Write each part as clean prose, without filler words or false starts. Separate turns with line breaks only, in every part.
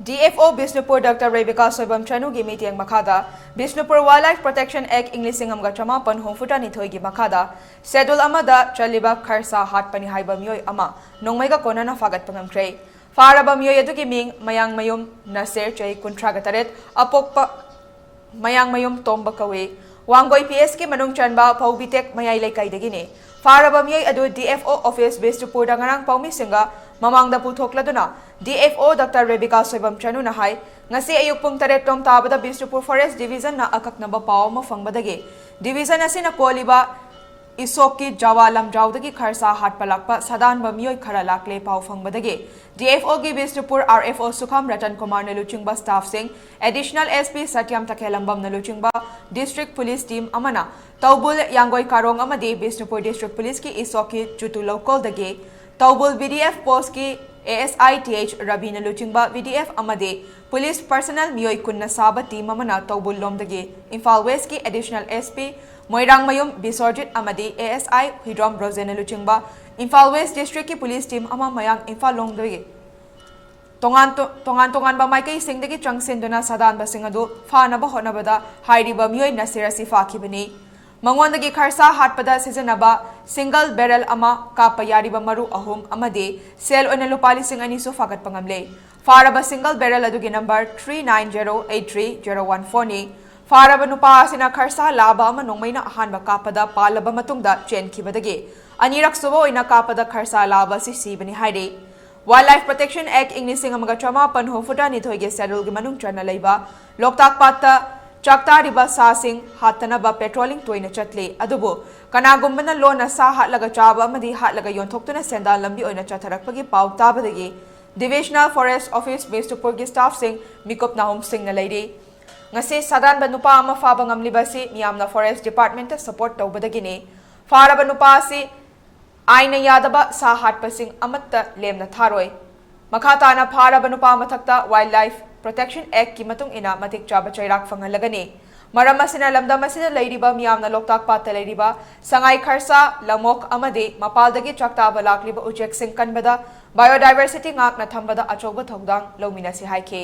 DFO Bishnupur Dr. Rebecca Soibam Chanu gi meeting makada Bishnupur Wildlife Protection Act English Singam Gachama Pan Homfuta Nithoi gi makada Schedule Amada Chaliba Kharsa Hatpani Haiba Miyoi Ama Nongmaiga Konana Fagat Pangamtre Faraba Miyoi Adugi Ming Mayang Mayum Nasir Chay Kuntragataret Apokpa Mayang Mayum Tomba Kawe Wangoi PS ki Manung Chanba Paubitek Mayai Laikai Degine Faraba Miyoi Adu DFO Office Bishnupur Dangarang Paumi Singa Mamangda puthokladuna DFO Dr. Rebecca Soibam Chanu na hai ngasi ayuk pung 3 tom tabada Bishnupur Forest Division na akaknaba paw mo fangbadage Division asina koliba isoki Jawa lamjawdagi Kharsa hatpalakpa sadan ba miyoi khara lakle paw fangbadage DFO gi Bishnupur RFO Sukham Ratan Kumar naluchingba staff sing additional SP Satyam Takelambam naluchingba District Police Team amana Taubul Yangoi Karong amadi Bishnupur District Police ki isoki chutu local dage Taubul VDF Post ki ASITH Rabina Luchingba VDF Amade Police Personnel Miyoi Kunna Saba Team Amana Taubul Lomdage Imphal West ki Additional SP Moirang Mayum Bisorjit Amade ASI Hidrom Rosena Luchingba Imphal West District ki Police Team Ama Mayang Imphal Lomdage Tongan ba Maikai Singdagi Changsinduna Sadan Basingadu Fanaba Honabada Hairiba Miyoi Nasirasi Fakibani Mangondagi Kharsa hatpada seasonaba single barrel ama kapayariba maru ahum amade sell on lupali sing ani so fagat pangamle faraba single barrel adugi number 39083014 ni faraba nupa sina Kharsa laba ama nongmaina ahanba kapada palaba matungda chen kibadage anirak subo ina kapada Kharsa laba si sibani haide Wildlife Protection Act English Singamaga Chama Pan Homfuta Nithoige Saddle Gimanung Chana Leiba Loktak Pata Chakta riba sa sing hatanaba patrolling toina chatle adubo kanagumbana lona sa hatlaga chaba amadi hatlaga yonthokuna senda lambi oina chatharakpagi pau tabadagi Divisional Forest Office Bishnupur gi staff sing mikop nahom sing na leide ngase sadan banupa ama faba ngamliba si miyamna Forest Department ta support tawbadagini fara banupa si aina yadaba sa hatpasing amatta lemna tharoi makata na fara banupa mathakta Wildlife Protection Act ki matung ina matik chaba chairak fangalagani maram asina lamdam asina leiriba miyamna loktak pata leiriba sangai Kharsa lamok amade mapaldagi chakta balakliba ujek sing kanbada biodiversity ngak na thambada achoba thogdang lomina si haike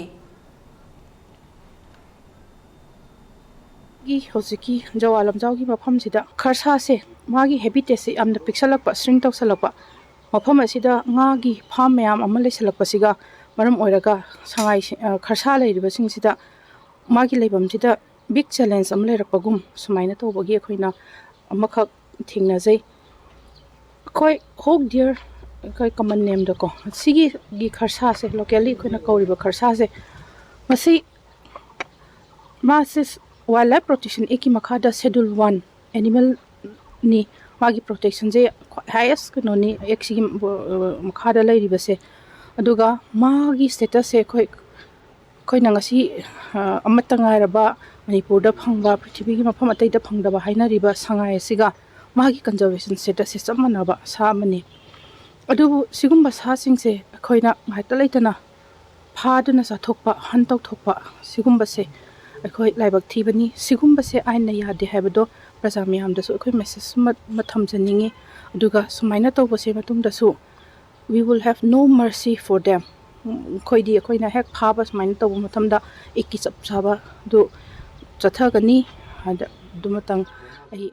gi hosiki jawalam jawgi mafam sida Kharsa se magi habitat se amna pixelakpa string toksalakpa mafam asida ngagi farm mayam amal lesalakpa siga maram oiraga sangai Kharsa leiriba singsida magi leibam sida big challenge am leirakpagum sumaina tobagi khoina amakha thingnajai koi hog deer kai common name da ko sigi gi Kharsa se locally khoina kauriba Kharsa se masi masis wildlife protection eki makhada schedule 1 animal ni magi protection je highest no ni exigi makhada leiriba se aduga magi status se khoi nangasi amatangairaba Manipur da phangba prithvi gi mafam atai da phangdaba hainariba sangai siga magi conservation status se chamanaba samani adu sigumba sa singse khoina maita leitana phaduna sa thokpa hantok thokpa sigumba se khoi laibak thibani sigumba se aina yade habado praja miyam da so khoi message matham janingi aduga sumaina tawba se matung da su we will have no mercy for them khoi di khoi na hek phaba sumaina tawba matham da ekki chap saba do chathagani ada dumatang ai